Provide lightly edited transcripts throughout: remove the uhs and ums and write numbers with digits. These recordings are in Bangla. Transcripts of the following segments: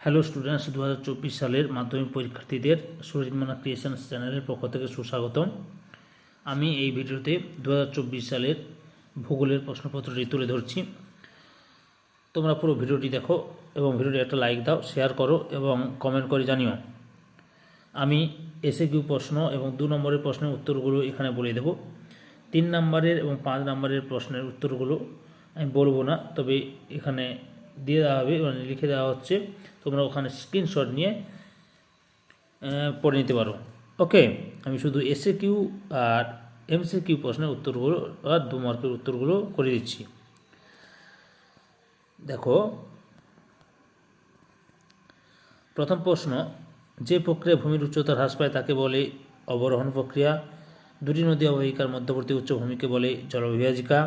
হ্যালো স্টুডেন্টস, 2024 সালের মাধ্যমিক পরীক্ষার্থীদের সুরিতমানা ক্রিয়েশনস চ্যানেলের পক্ষ থেকে সুস্বাগতম। আমি এই ভিডিওতে 2024 সালের ভূগোলের প্রশ্নপত্রটি তুলে ধরছি। তোমরা পুরো ভিডিওটি দেখো এবং ভিডিওটি একটা লাইক দাও, শেয়ার করো এবং কমেন্ট করে জানিও। আমি এসএকিউ প্রশ্ন এবং 2 নম্বরের প্রশ্নের উত্তরগুলো এখানে বলে দেব। 3 নম্বরের এবং 5 নম্বরের প্রশ্নের উত্তরগুলো আমি বলবো না, তবে এখানে দিয়ে দেওয়া হবে, মানে লিখে দেওয়া হচ্ছে, তোমরা ওখানে স্ক্রিনশট নিয়ে পড়ে নিতে পারো। ওকে, আমি শুধু এসএকিউ আর এমসিকিউ প্রশ্নের উত্তরগুলো আর 2 মার্কের উত্তরগুলো করে দিচ্ছি। দেখো, প্রথম প্রশ্ন, যে প্রক্রিয়ায় ভূমির উচ্চতা হ্রাস পায় তাকে বলে অবরোহণ প্রক্রিয়া। দুটি নদী অববাহিকার মধ্যবর্তী উচ্চভূমিকে বলে জলবিভাজিকা।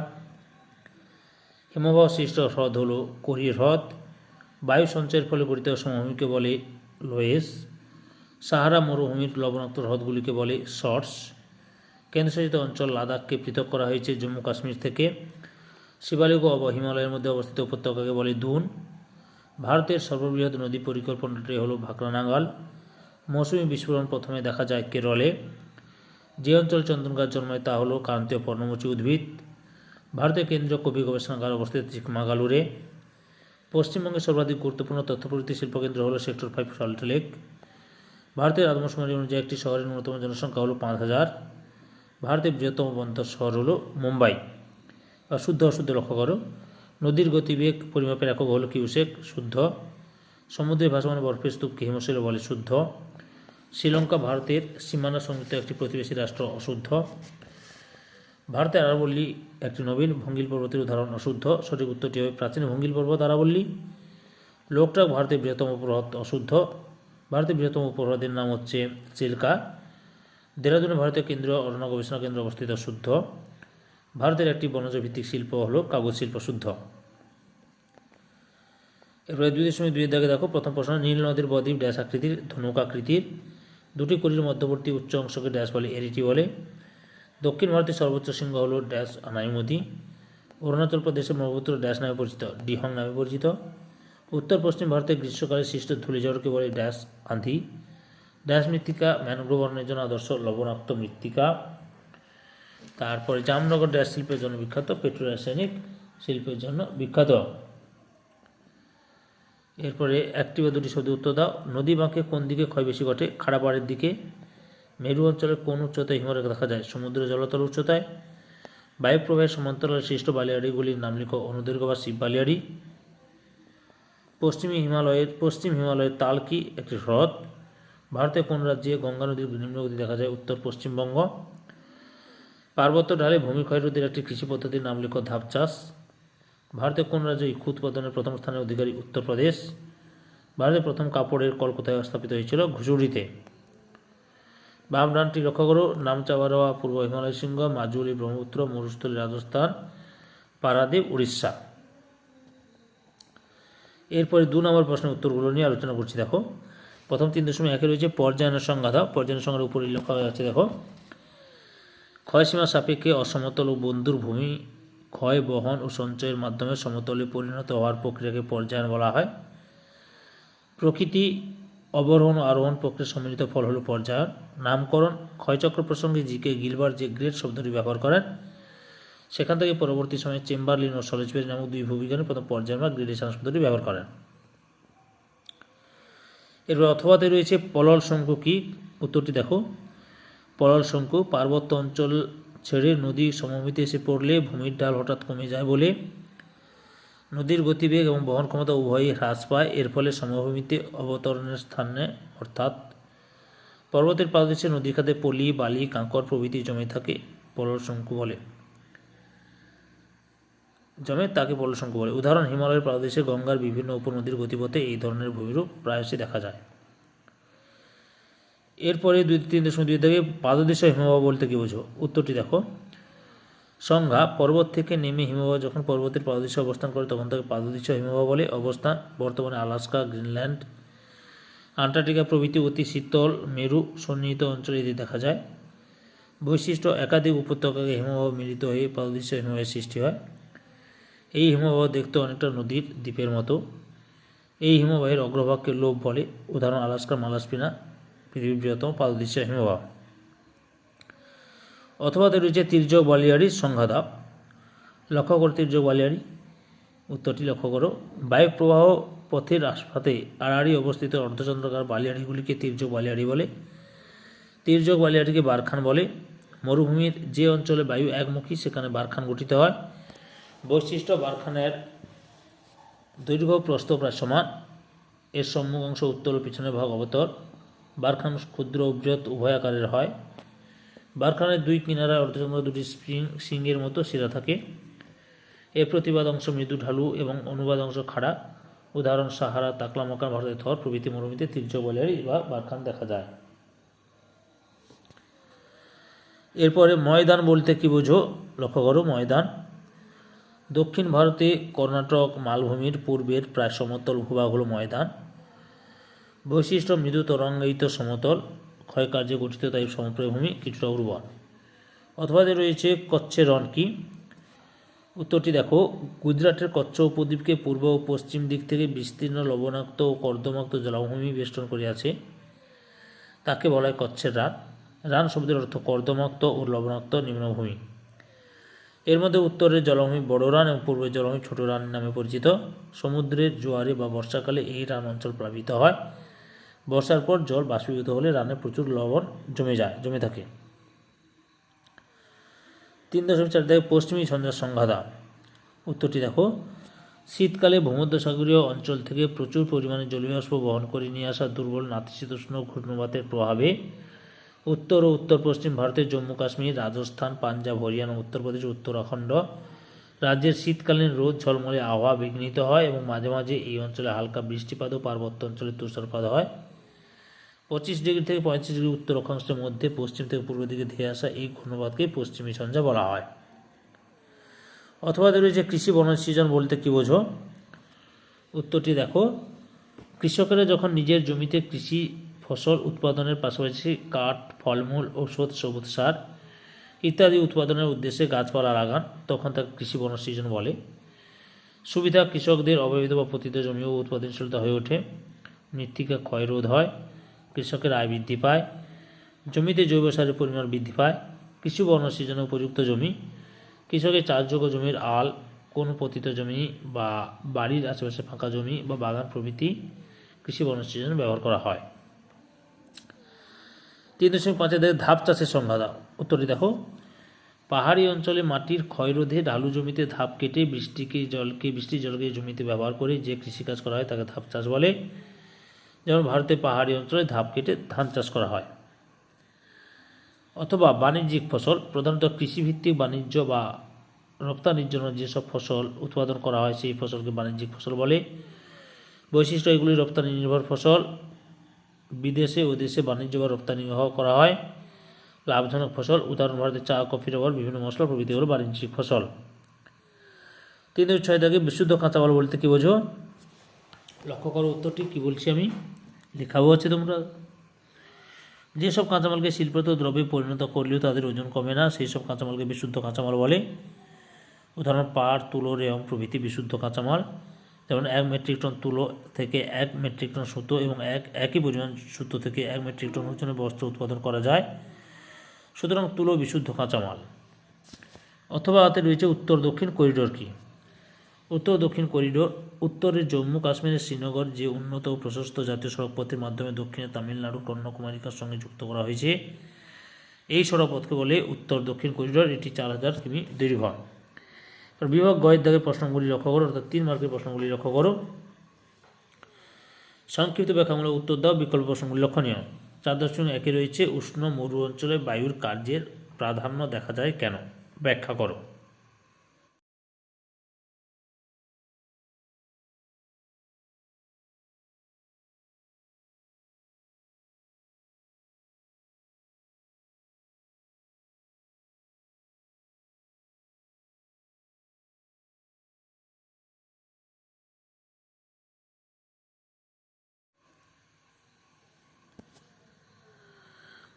হিমবাহ সৃষ্ট হ্রদ হল কোহির হ্রদ। বায়ু সঞ্চয়ের ফলে গঠিত সমভূমিকে বলে লোয়েস। সাহারা মরুভূমির লবণাক্ত হ্রদগুলিকে বলে শর্টস। কেন্দ্রশাসিত অঞ্চল লাদাখকে পৃথক করা হয়েছে জম্মু কাশ্মীর থেকে। শিবালিক ও হিমালয়ের মধ্যে অবস্থিত উপত্যকাকে বলে দুন। ভারতের সর্ববৃহৎ নদী পরিকল্পনাটি হল ভাকরানাগাল। মৌসুমী বিস্ফোরণ প্রথমে দেখা যায় কেরলে। যে অঞ্চল চন্দন গাছ জন্মায় তা হল ক্রান্তীয় পর্ণমোচী উদ্ভিদ। ভারতের কেন্দ্রীয় কবি গবেষণাগার অবস্থিত চিকমাগালুরে। পশ্চিমবঙ্গের সর্বাধিক গুরুত্বপূর্ণ তথ্যপ্রযুক্তি শিল্পকেন্দ্র হল সেক্টর 5 সল্টলেক। ভারতের আদমশুমারি অনুযায়ী একটি শহরের ন্যূনতম জনসংখ্যা হল 5000। ভারতের বৃহত্তম বন্দর শহর হল মুম্বাই। শুদ্ধ অশুদ্ধ লক্ষ্য করো। নদীর গতিবেগ পরিমাপের একক হল কিউসেক, শুদ্ধ। সমুদ্রে ভাসমান বরফের স্তূপকে হিমশৈল বলে, শুদ্ধ। শ্রীলঙ্কা ভারতের সীমানা সংযুক্ত একটি প্রতিবেশী রাষ্ট্র, অশুদ্ধ। ভারতের আরাবল্লী একটি নবীন ভঙ্গিল পর্বতের উদাহরণ, অশুদ্ধ। সঠিক উত্তরটি হবে প্রাচীন ভঙ্গিল পর্বত আরাবল্লী। লোকটাক ভারতের বৃহত্তম উপহ্রদ, অশুদ্ধ। ভারতের বৃহত্তম উপহ্রদের নাম হচ্ছে চিল্কা। দেরাদুনে ভারতীয় কেন্দ্রীয় অরণ্য গবেষণা কেন্দ্র অবস্থিত, শুদ্ধ। ভারতের একটি বনজ ভিত্তিক শিল্প হল কাগজ শিল্প, শুদ্ধ। এরপরে 2.2 দাগে দেখো, প্রথম প্রশ্ন, নীল নদীর বদ্বীপ ড্যাশ আকৃতির, ধনুক আকৃতির। দুটি কড়ির মধ্যবর্তী উচ্চ অংশকে ড্যাশ বলে, এরিটি বলে। দক্ষিণ ভারতের সর্বোচ্চ শৃঙ্গ হল ড্যাশ আনাইমতি। অরুণাচল প্রদেশের ব্রহ্মপুত্র ড্যাশ নামে পরিচিত, ডিহং নামে পরিচিত। উত্তর পশ্চিম ভারতের গ্রীষ্মকালে সৃষ্ট ধূলিঝড়কে বলে ড্যাশ আঁধি। ড্যাশ মৃত্তিকা ম্যানগ্রোভ অরণ্যের জন্য আদর্শ, লবণাক্ত মৃত্তিকা। তারপরে জামনগর ড্যাশ শিল্পের জন্য বিখ্যাত, পেট্রোরাসায়নিক শিল্পের জন্য বিখ্যাত। এরপরে একটি বা দুটি শব্দ উত্তর দাও। নদী বাঁকে কোন দিকে ক্ষয় বেশি ঘটে? খাড়া পাড়ের দিকে। মেরু অঞ্চলের কোন উচ্চতায় হিমরেখা দেখা যায়? সমুদ্র জলতল উচ্চতায়। বায়ু প্রবাহের সমান্তরালে সৃষ্ট বালিয়াড়িগুলির নাম লিখো, অনুদৈর্ঘ্য বা শিব বালিয়াড়ি। পশ্চিম হিমালয়ের তাল কি? একটি হ্রদ। ভারতের কোন রাজ্যে গঙ্গা নদীর নিম্নগতি দেখা যায়? উত্তর পশ্চিমবঙ্গ। পার্বত্য ঢালে ভূমি ক্ষয়রোধের একটি কৃষি পদ্ধতির নাম লিখো, ধাপ চাষ। ভারতের কোন রাজ্য ইক্ষু উৎপাদনের প্রথম স্থানের অধিকারী? উত্তরপ্রদেশ। ভারতের প্রথম কাপড়ের কল কোথায় স্থাপিত হয়েছিল? ঘুষুড়িতে। বাম ডানটি লক্ষ্য করো। নামচাওয়ারোয়া পূর্ব হিমালয় শৃঙ্গ, মাজুলি ব্রহ্মপুত্র, মরুস্থলী রাজস্থান, পারাদীপ উড়িষ্যা। এরপরে 2 নম্বর প্রশ্নের উত্তরগুলো নিয়ে আলোচনা করছি। দেখো, প্রথম 3.1 রয়েছে পর্যায়নের সংজ্ঞা দাও। পর্যায়নের সংজ্ঞার উপরে লেখা হয়ে যাচ্ছে, দেখো, ক্ষয়সীমা সাপেক্ষে অসমতল ও বন্ধুর ভূমি ক্ষয়, বহন ও সঞ্চয়ের মাধ্যমে সমতলে পরিণত হওয়ার প্রক্রিয়াকে পর্যায়ন বলা হয়। প্রকৃতি অবরোহণ ও আরোহণ প্রক্রিয়ার সম্মিলিত ফল হল পর্যায়ন। নামকরণ, ক্ষয়চক্র প্রসঙ্গে জিকে গিলবার্ট যে গ্রেড শব্দটি ব্যবহার করেন, সেখান থেকে পরবর্তী সময়ে চেম্বারলিন ও সলিসবেরি নামক 2 ভূবিজ্ঞানী প্রথম পর্যায়ন বা গ্রেডেশন শব্দটি ব্যবহার করেন। এরপর অথবাতে রয়েছে পলল শঙ্কু কি? উত্তরটি দেখো, পলল শঙ্কু পার্বত্য অঞ্চল ছেড়ে নদী সমভূমিতে এসে পড়লে ভূমির ঢাল হঠাৎ কমে যায় বলে নদীর গতিবেগ এবং বহন ক্ষমতা উভয়ই হ্রাস পায়। এর ফলে সমভূমিতে অবতরণের স্থানে অর্থাৎ পর্বতের পাদদেশে নদীর খাতে পলি, বালি, কাঁকর প্রভৃতি জমে থাকে, পলল শঙ্কু বলে, তাকে পলল শঙ্কু বলে। উদাহরণ, হিমালয়ের পাদদেশে গঙ্গার বিভিন্ন উপনদীর গতিপথে এই ধরনের ভূমিরূপ প্রায়শই দেখা যায়। এরপরে 3.2 থেকে পাদদেশ হিমবাহ বলতে কি বোঝো? উত্তরটি দেখো, সংজ্ঞা, পর্বত থেকে নেমে হিমবাহ যখন পর্বতের পাদদেশে অবস্থান করে তখন তাকে পাদদেশ হিমবাহ বলে। অবস্থান, বর্তমানে আলাস্কা, গ্রিনল্যান্ড, আন্টার্কটিকা প্রভৃতি অতি শীতল মেরু সন্নিহিত অঞ্চলে এদের দেখা যায়। বৈশিষ্ট্য, একাধিক উপত্যকাকে হিমবাহ মিলিত হয়ে পাদদেশ হিমবাহের সৃষ্টি হয়। এই হিমবাহ দেখতে অনেকটা নদীর দ্বীপের মতো। এই হিমবাহের অগ্রভাগকে লোভ বলে। উদাহরণ আলাস্কার মালাস্পিনা, পৃথিবীর বৃহত্তম পাদদেশীয় হিমবাহ। অথবা রয়েছে তির্যক বালিয়াড়ির সংজ্ঞা দাও। লক্ষ্য করো তির্যক বালিয়াড়ি, উত্তরটি লক্ষ্য করো। বায়ু প্রবাহ পথের আশপাশে আড়াআড়ি অবস্থিত অর্ধচন্দ্রাকার বালিয়াড়িগুলিকে তির্যক বালিয়াড়ি বলে। তির্যক বালিয়াড়িকে বারখান বলে। মরুভূমির যে অঞ্চলে বায়ু একমুখী সেখানে বারখান গঠিত হয়। বৈশিষ্ট্য: বারখানের দৈর্ঘ্য প্রস্থ প্রায় সমান। এর সম্মুখ অংশ উত্তর ও পিছনের ভাগ অবতল। বারখান ক্ষুদ্র ও বৃহৎ উভয় আকারের হয়। বারখানের দুই কিনারায় অর্ধচন্দ্র দুটি সিংহের মতো শিরা থাকে। এর প্রতিবাদ অংশ মৃদু ঢালু এবং অনুবাদ অংশ খাড়া। উদাহরণ সাহারা, তাকলামাকান, ভারতের থর প্রভৃতি মরুভূমিতে তির্যক বালিয়াড়ি বা বারখান দেখা যায়। এরপরে ময়দান বলতে কি বোঝো? লক্ষ্য করো ময়দান। দক্ষিণ ভারতে কর্ণাটক মালভূমির পূর্বের প্রায় সমতল ভূভাগ হল ময়দান। বৈশিষ্ট্য: মৃদু তরঙ্গায়িত সমতল, ক্ষয়কার্যে গঠিত তাই সমপ্রভূমি, কিছুটা উর্বর। অথবা রয়েছে কচ্ছের রণ কি? উত্তরটি দেখো। গুজরাটের কচ্ছ উপদ্বীপকে পূর্ব ও পশ্চিম দিক থেকে বিস্তীর্ণ লবণাক্ত ও কর্দমাক্ত জলাভূমি বেষ্টন করিয়াছে, তাকে বলা হয় কচ্ছের রান। রান শব্দের অর্থ কর্দমাক্ত ও লবণাক্ত নিম্নভূমি। এর মধ্যে উত্তরের জলাভূমি বড় রান এবং পূর্বের জলাভূমি ছোট রান নামে পরিচিত। সমুদ্রের জোয়ারে বা বর্ষাকালে এই রান অঞ্চল প্লাবিত হয়। বর্ষার পর জল বাষ্পীভূত হলে রানে প্রচুর লবণ জমে থাকে। 3.4 দেখো পশ্চিমী ঝঞ্ঝার সংজ্ঞা দাও। উত্তরটি দেখো। শীতকালে ভূমধ্যসাগরীয় অঞ্চল থেকে প্রচুর পরিমাণে জলীয়বাষ্প বহন করে নিয়ে আসা দুর্বল নাতিশীতোষ্ণ ঘূর্ণবাতের প্রভাবে উত্তর ও উত্তর পশ্চিম ভারতের জম্মু কাশ্মীর, রাজস্থান, পাঞ্জাব, হরিয়ানা, উত্তরপ্রদেশ, উত্তরাখণ্ড রাজ্যের শীতকালীন রোদ ঝলমলে আবহাওয়া বিঘ্নিত হয় এবং মাঝে মাঝে এই অঞ্চলে হালকা বৃষ্টিপাত ও পার্বত্য অঞ্চলে তুষারপাত হয়। 25 ডিগ্রি থেকে 35 ডিগ্রি উত্তর অক্ষাংশের মধ্যে পশ্চিম থেকে পূর্ব দিকে ধেয়ে আসা এই ঘূর্ণবাতকে পশ্চিমী ঝঞ্ঝা বলা হয়। অথবা রয়েছে কৃষি বনসৃজন বলতে কি বোঝো? উত্তরটি দেখো। কৃষকেরা যখন নিজের জমিতে কৃষি ফসল উৎপাদনের পাশাপাশি কাঠ, ফলমূল, ঔষধ, সবুজ সার ইত্যাদি উৎপাদনের উদ্দেশ্যে গাছপালা লাগান তখন তাকে কৃষি বনসৃজন বলে। সুবিধা: কৃষকদের অবহেলিত বা পতিত জমিও উৎপাদনশীলতা হয়ে ওঠে। মৃত্তিকা ক্ষয় রোধ হয়। কৃষকের আয় বৃদ্ধি পায়। জমিতে জৈব সারের পরিমাণ বৃদ্ধি পায়। কৃষি বনসৃজনে উপযুক্ত জমি: কৃষকের চাষযোগ্য জমির আল, কোনো পতিত জমি বা বাড়ির আশেপাশে ফাঁকা জমি বা বাগান প্রভৃতি কৃষি বনসৃজনে ব্যবহার করা হয়। 3.5 দেখো ধাপ চাষের সংজ্ঞা দাও। উত্তরটি দেখো। পাহাড়ি অঞ্চলে মাটির ক্ষয় রোধে ঢালু জমিতে ধাপ কেটে বৃষ্টির জলকে জমিতে ব্যবহার করে যে কৃষিকাজ করা হয় তাকে ধাপ চাষ বলে। যেমন ভারতে পাহাড়ি অঞ্চলে ধাপ কেটে ধান চাষ করা হয়। অথবা বাণিজ্যিক ফসল: প্রধানত কৃষিভিত্তিক বাণিজ্য বা রপ্তানির জন্য যেসব ফসল উৎপাদন করা হয় সেই ফসলকে বাণিজ্যিক ফসল বলে। বৈশিষ্ট্য: এগুলি রপ্তানি নির্ভর ফসল। বিদেশে ও দেশে বাণিজ্য বা রপ্তানি করা হয়। লাভজনক ফসল: উদাহরণ ভারতের চা, কফি, রবার, বিভিন্ন মশলা প্রভৃতি হল বাণিজ্যিক ফসল। 3.6 দাগে বিশুদ্ধ কাঁচামাল বলতে কি বোঝো? লক্ষ্য করো উত্তরটি কি বলছি আমি, লেখাও আছে তোমরা। যেসব কাঁচামালকে শিল্পত দ্রব্যে পরিণত করলেও তাদের ওজন কমে না সেই সব কাঁচামালকে বিশুদ্ধ কাঁচামাল বলে। উদাহরণ পাট, তুলো, রেয়ন প্রভৃতি বিশুদ্ধ কাঁচামাল। যেমন 1 মেট্রিক টন তুলো থেকে 1 মেট্রিক টন সুতো এবং একই পরিমাণ সুতো থেকে 1 মেট্রিক টন ওজনের বস্ত্র উৎপাদন করা যায়। সুতরাং তুলো বিশুদ্ধ কাঁচামাল। অথবা হাতে রয়েছে উত্তর দক্ষিণ করিডোর কি? উত্তর দক্ষিণ করিডোর: উত্তরের জম্মু কাশ্মীরের শ্রীনগর যে উন্নত ও প্রশস্ত জাতীয় সড়কপথের মাধ্যমে দক্ষিণে তামিলনাড়ু, কন্যাকুমারিকার সঙ্গে যুক্ত করা হয়েছে এই সড়কপথকে বলে উত্তর দক্ষিণ করিডোর। এটি 4000 কিমি দীর্ঘ। বিভাগ গয়ের দাগে প্রশ্নগুলি লক্ষ্য করো, অর্থাৎ 3 মার্কের প্রশ্নগুলি লক্ষ্য করো। সংক্ষিপ্ত ব্যাখ্যামূলক উত্তর দাও, বিকল্প প্রশ্নগুলি লক্ষণীয়। 4.1 রয়েছে উষ্ণ মরু অঞ্চলে বায়ুর কার্যের প্রাধান্য দেখা যায় কেন? ব্যাখ্যা করো।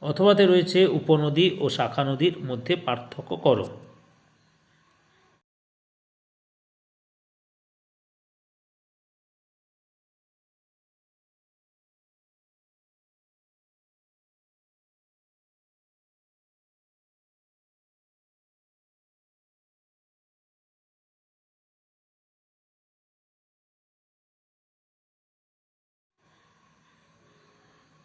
অথবাতে রয়েছে উপনদী ও শাখা নদীর মধ্যে পার্থক্য করো।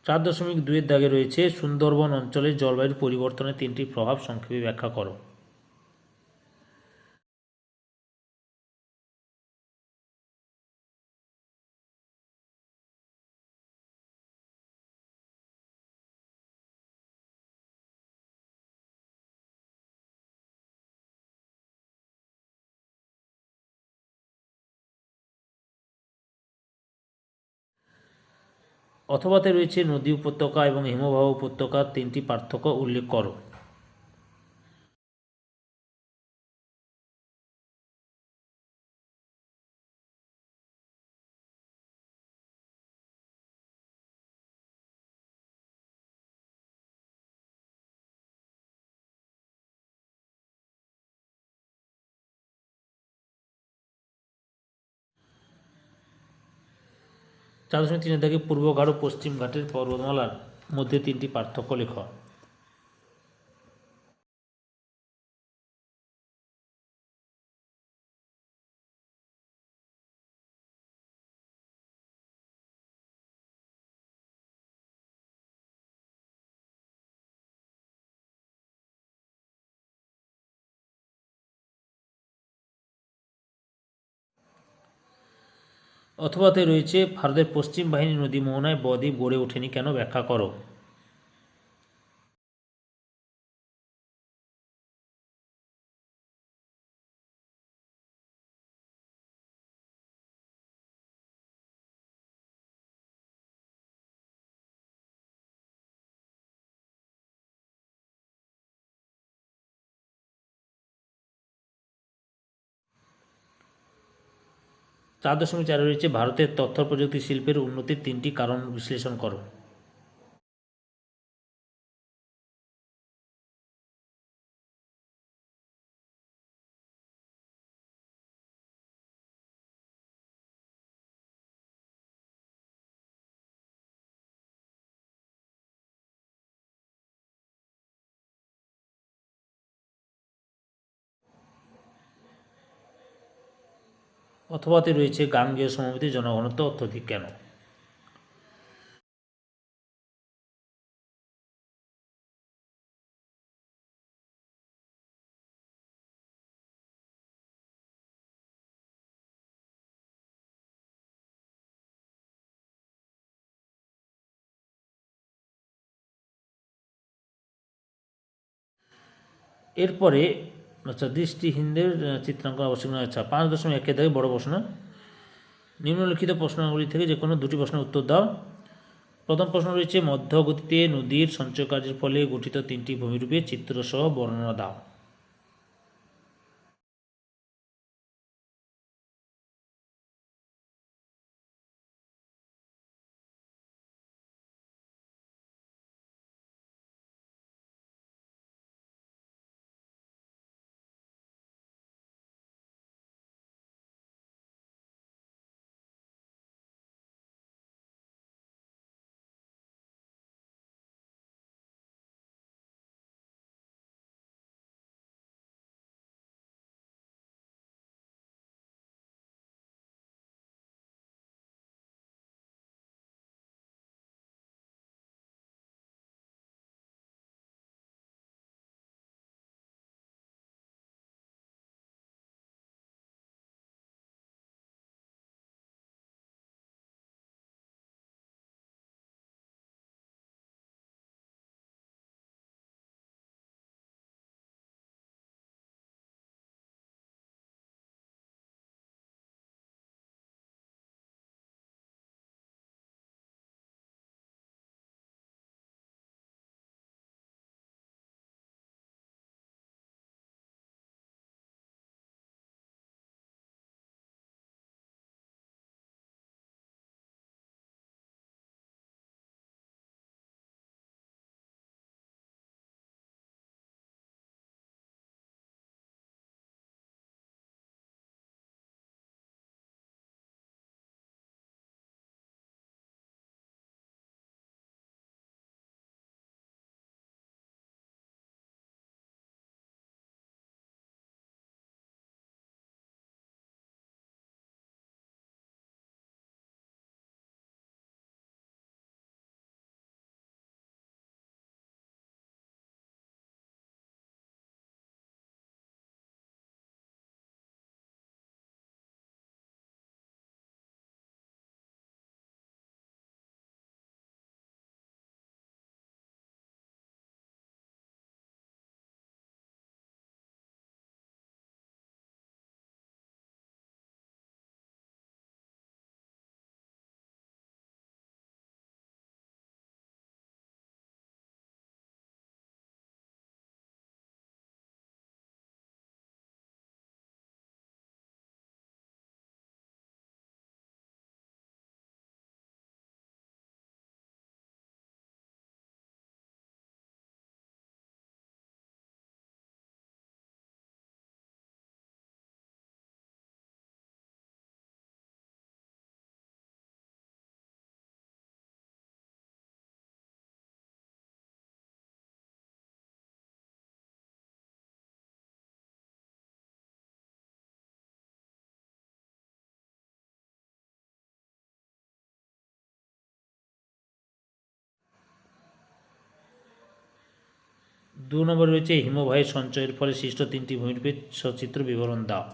4.2 দাগে রয়েছে সুন্দরবন অঞ্চলের জলবায়ুর পরিবর্তনের 3টি প্রভাব সংক্ষেপে ব্যাখ্যা করো। অথবাতে রয়েছে নদী উপত্যকা এবং হিমবাহ উপত্যকার 3টি পার্থক্য উল্লেখ করো। চারশো তিনের দাগে পূর্ব ঘাট ও পশ্চিম ঘাটের পর্বতমালার মধ্যে 3টি পার্থক্য লেখ। অথবাতে রয়েছে ভারতের পশ্চিম বাহিনী নদী মোহনায় বদ্বীপ গড়ে ওঠেনি কেন, ব্যাখ্যা করো। চার রয়েছে ভারতের তথ্য প্রযুক্তি শিল্পের উন্নতির 3টি কারণ বিশ্লেষণ করো। অথবাতে রয়েছে গাঙ্গেয় সমভূমিতে জনঘনত্ব অত্যধিক কেন। এরপরে দৃষ্টিহীনদের চিত্রাঙ্কন আবশ্যক নয়। 5.1 দাগে বড় প্রশ্ন, নিম্নলিখিত প্রশ্নগুলি থেকে যে কোনো 2টি প্রশ্নের উত্তর দাও। প্রথম প্রশ্ন রয়েছে মধ্যগতিতে নদীর সঞ্চয় কার্যের ফলে গঠিত 3টি ভূমিরূপের চিত্রসহ বর্ণনা দাও। 2 নম্বরে রয়েছে হিমবাহের সঞ্চয়ের ফলে সৃষ্ট 3টি ভূমিরূপের সচিত্র বিবরণ দাও।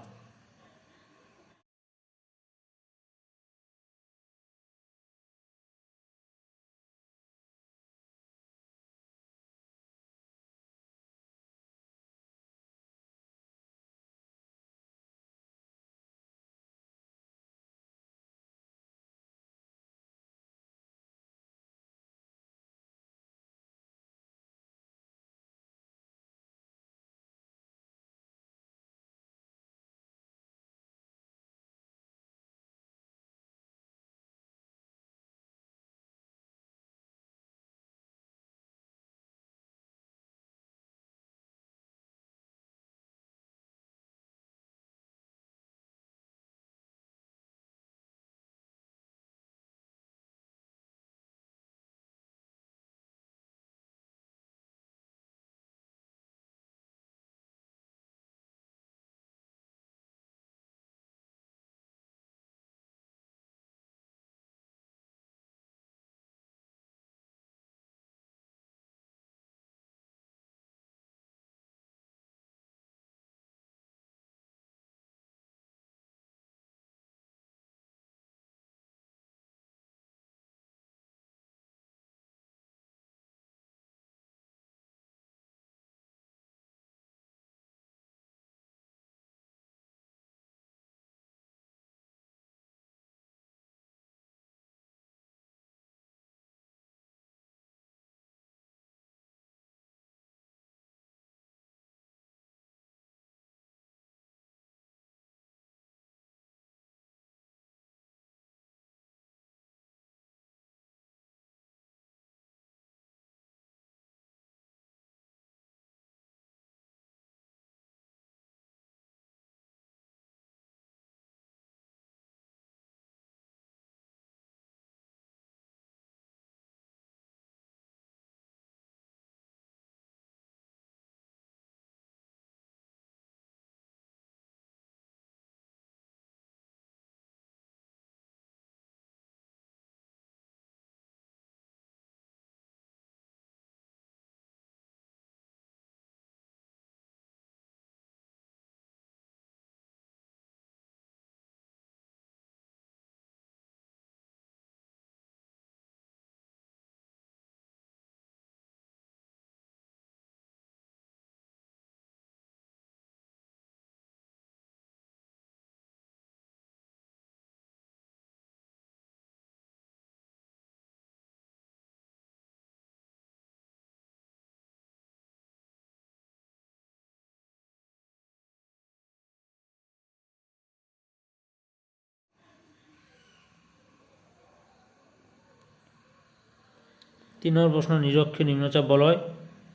তিন নম্বর প্রশ্ন, নিরক্ষীয় নিম্নচাপ বলয়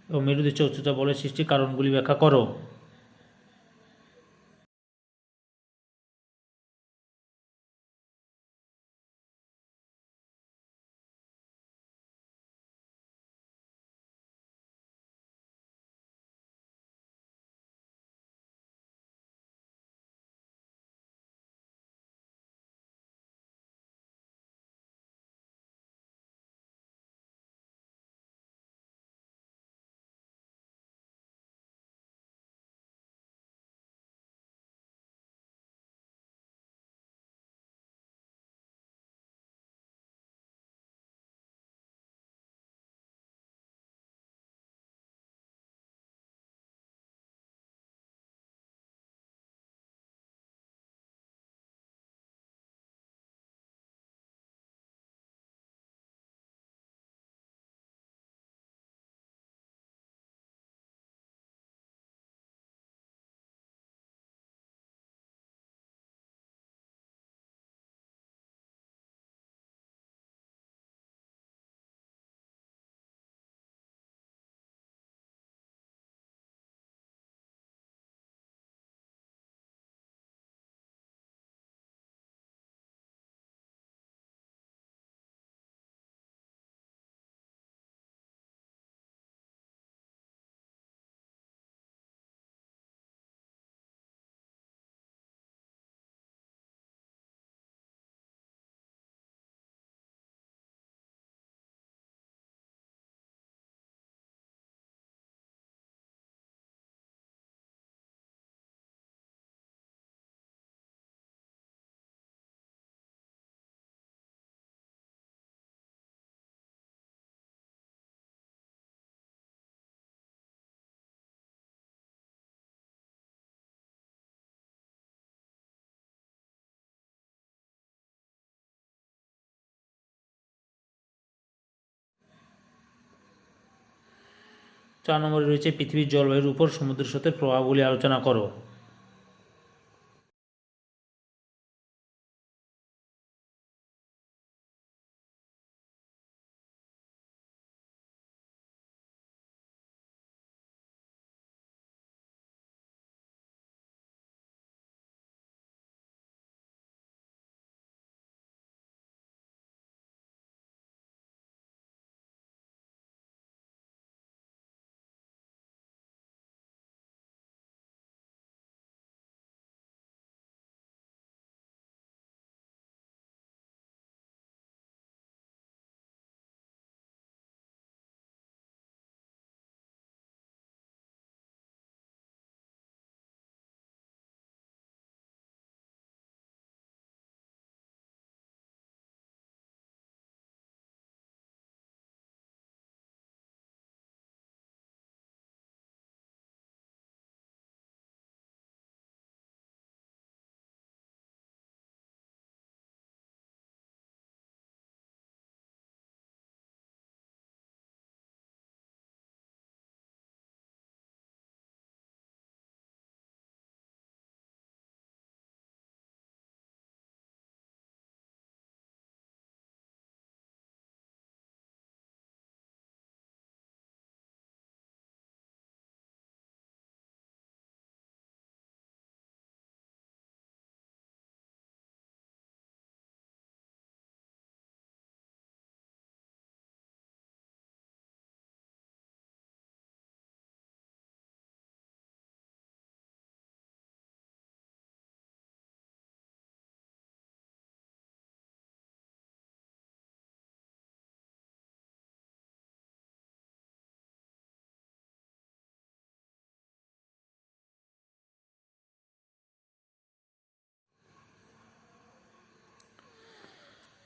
এবং মেরুদেশীয় উচ্চচাপ বলয়ের সৃষ্টির কারণগুলি ব্যাখ্যা করো। 4 নম্বরে রয়েছে পৃথিবীর জলবায়ুর উপর সমুদ্র স্রোতের প্রভাবগুলি আলোচনা করো।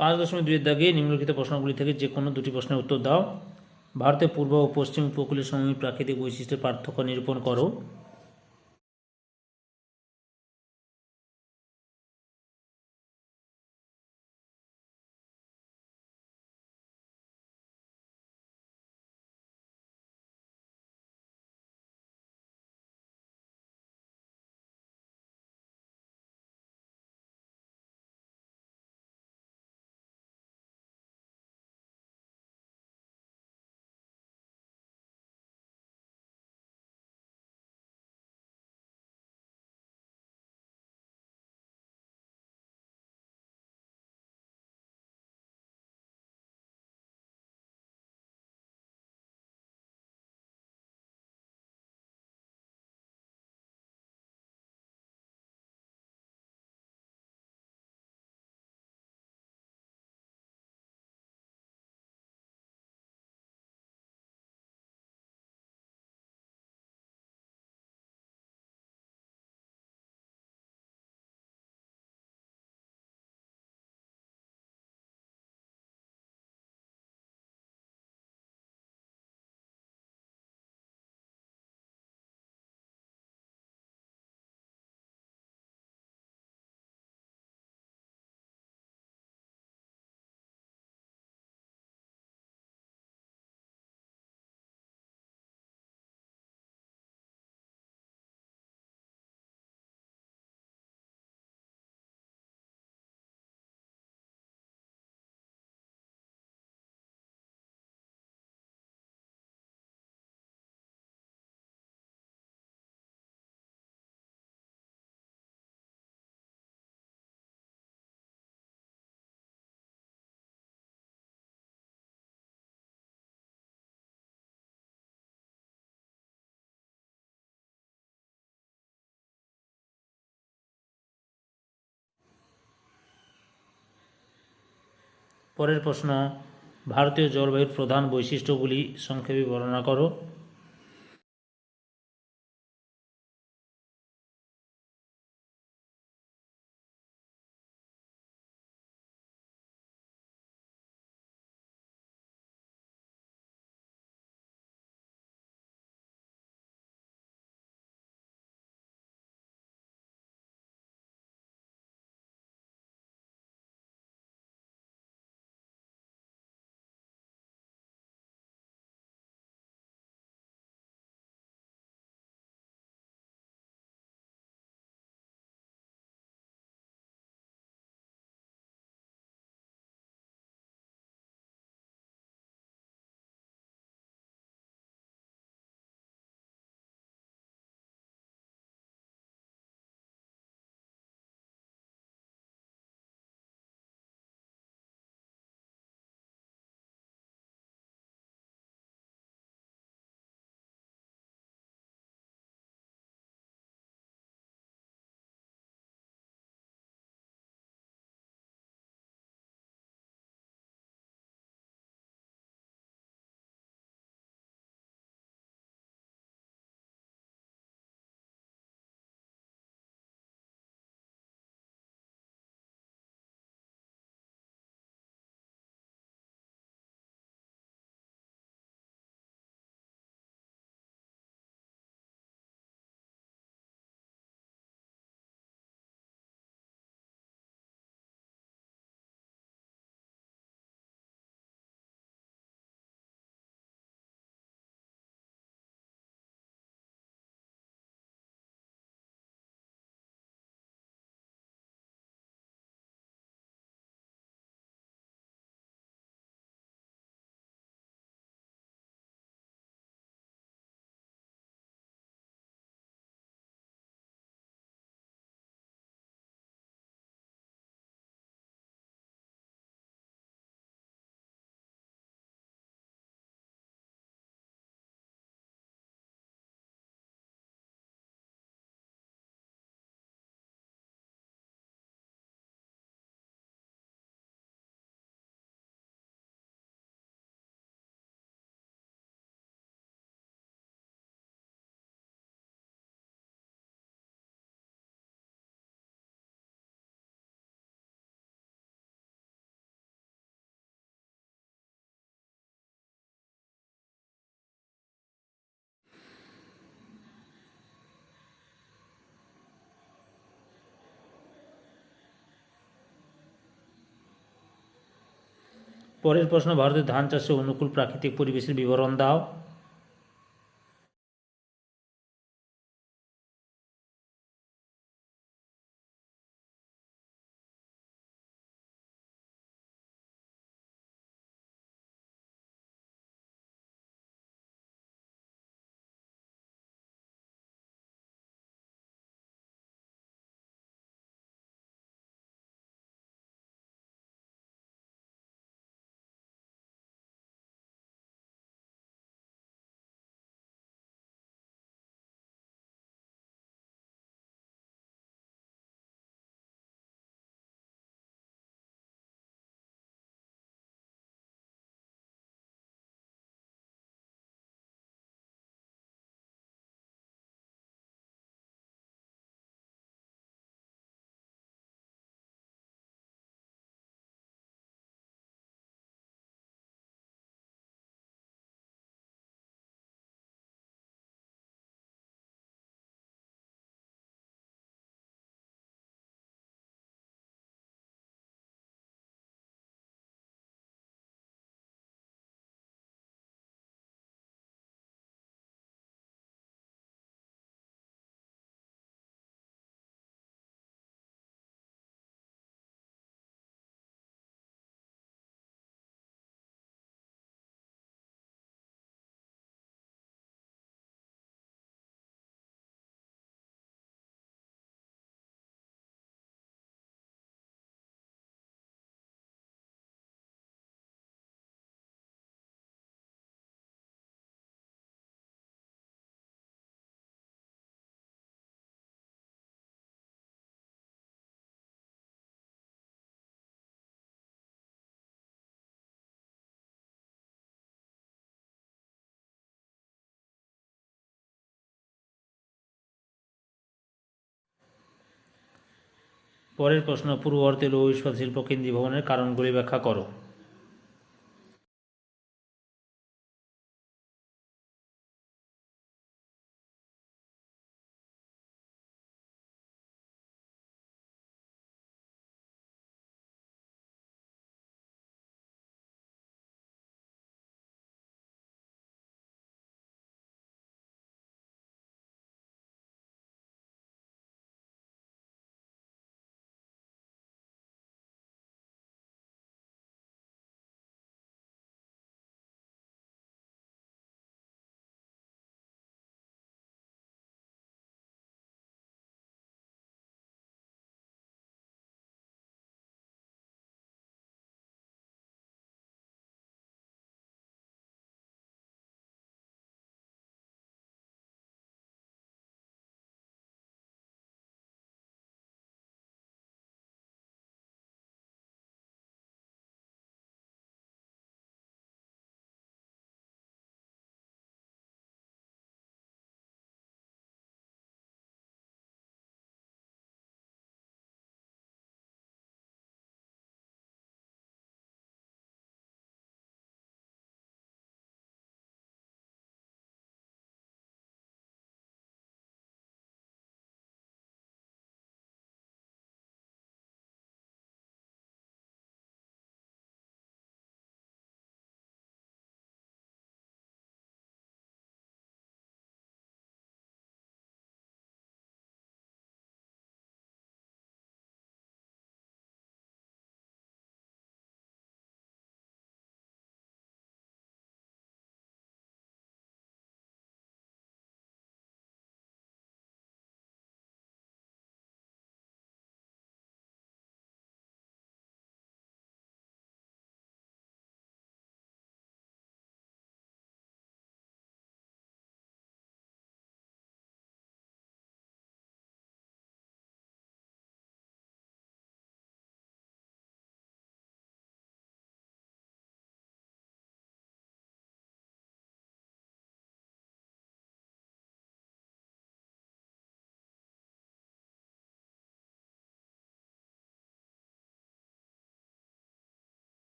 পাঁচ দশমিক দুইয়ের দাগে নিম্নলিখিত প্রশ্নগুলি থেকে যে কোনো দুটি প্রশ্নের উত্তর দাও। ভারতের পূর্ব ও পশ্চিম উপকূলীয় সমভূমির প্রাকৃতিক বৈশিষ্ট্যের পার্থক্য নিরূপণ করো। পরের প্রশ্ন, ভারতীয় জলবায়ুর প্রধান বৈশিষ্ট্যগুলি সংক্ষেপে বর্ণনা করো। পরের প্রশ্ন, ভারতের ধান চাষে অনুকূল প্রাকৃতিক পরিবেশের বিবরণ দাও। পরের প্রশ্ন, পূর্ব ভারতীয় লৌহ ইস্পাত শিল্প কেন্দ্রীভবনের কারণগুলি ব্যাখ্যা করো।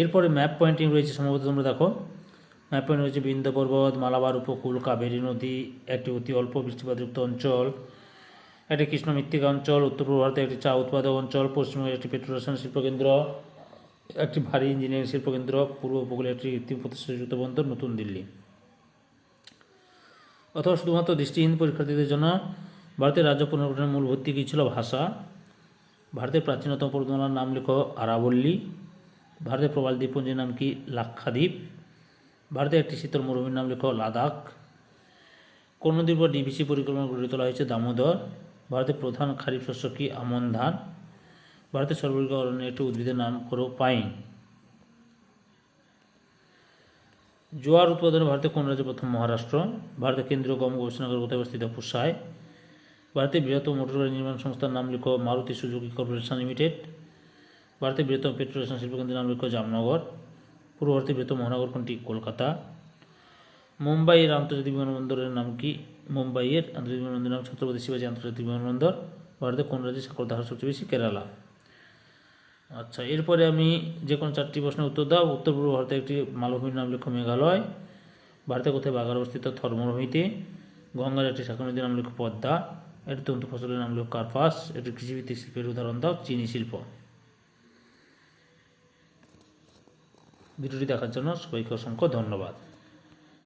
এরপরে ম্যাপ পয়েন্টিং রয়েছে, সম্ভবত তোমরা দেখো ম্যাপ পয়েন্ট রয়েছে বিন্ধ্য পর্বত, মালাবার উপকূল, কাবেরী নদী, একটি অতি অল্প বৃষ্টিপাতযুক্ত অঞ্চল, একটি কৃষ্ণ মৃত্তিকা অঞ্চল, উত্তর পূর্ব ভারতে একটি চা উৎপাদক অঞ্চল, পশ্চিমবঙ্গের একটি পেট্রোরসায়ন শিল্পকেন্দ্র, একটি ভারী ইঞ্জিনিয়ারিং শিল্পকেন্দ্র, পূর্ব উপকূলে একটি কৃত্রিম প্রতিষ্ঠাযুক্ত বন্দর, নতুন দিল্লি। অথবা শুধুমাত্র দৃষ্টিহীন পরীক্ষার্থীদের জন্য ভারতের রাজ্য পুনর্গঠনের মূল ভিত্তি কী ছিল? ভাষা। ভারতের প্রাচীনতম পর্বতমালার নাম লেখো আরাবল্লী। ভারতের প্রবাল দ্বীপপুঞ্জের নাম কি? লাক্ষাদ্বীপ। ভারতের একটি শীতল মরুভূমির নাম লেখো লাদাখ। কোন নদীর উপর ডিভিসি পরিকল্পনা গড়ে তোলা হয়েছে? দামোদর। ভারতের প্রধান খারিফ শস্য কি? আমন ধান। ভারতের সর্বাধিক অরণ্যের একটি উদ্ভিদের নাম করো পাইন। জোয়ার উৎপাদনে ভারতের কোন রাজ্য প্রথম? মহারাষ্ট্র। ভারতের কেন্দ্রীয় গম গবেষণাগার কোথায় অবস্থিত? পুসায়। ভারতের বৃহত্তম মোটর গাড়ি নির্মাণ সংস্থার নাম লেখো মারুতি সুজুকি কর্পোরেশন লিমিটেড। ভারতের বৃহত্তম পেট্রোরসায়ন শিল্পকেন্দ্রের নাম লেখো জামনগর। পূর্ব ভারতের বৃহত্তম মহানগর কোনটি? কলকাতা। মুম্বাইয়ের আন্তর্জাতিক বিমানবন্দরের নাম কি? মুম্বাইয়ের আন্তর্জাতিক বিমানবন্দরের নাম ছত্রপতি শিবাজী আন্তর্জাতিক বিমানবন্দর। ভারতের কোন রাজ্যে সাক্ষরতার হার সবচেয়ে বেশি? কেরালা। আচ্ছা, এরপরে আমি যে কোনো 4টি প্রশ্নের উত্তর দাও। উত্তর পূর্ব ভারতের একটি মালভূমির নাম লেখো মেঘালয়। ভারতের কোথায় বাঘার অবস্থিত? থর মরুভূমিতে। গঙ্গার একটি শাখা নদীর নাম লেখো পদ্মা। একটি তন্তু ফসলের নাম লেখো কার্পাস। একটি কৃষিভিত্তিক শিল্পের উদাহরণ দাও। চিনি শিল্প। ভিডিওটি দেখার জন্য সবাইকে অসংখ্য ধন্যবাদ।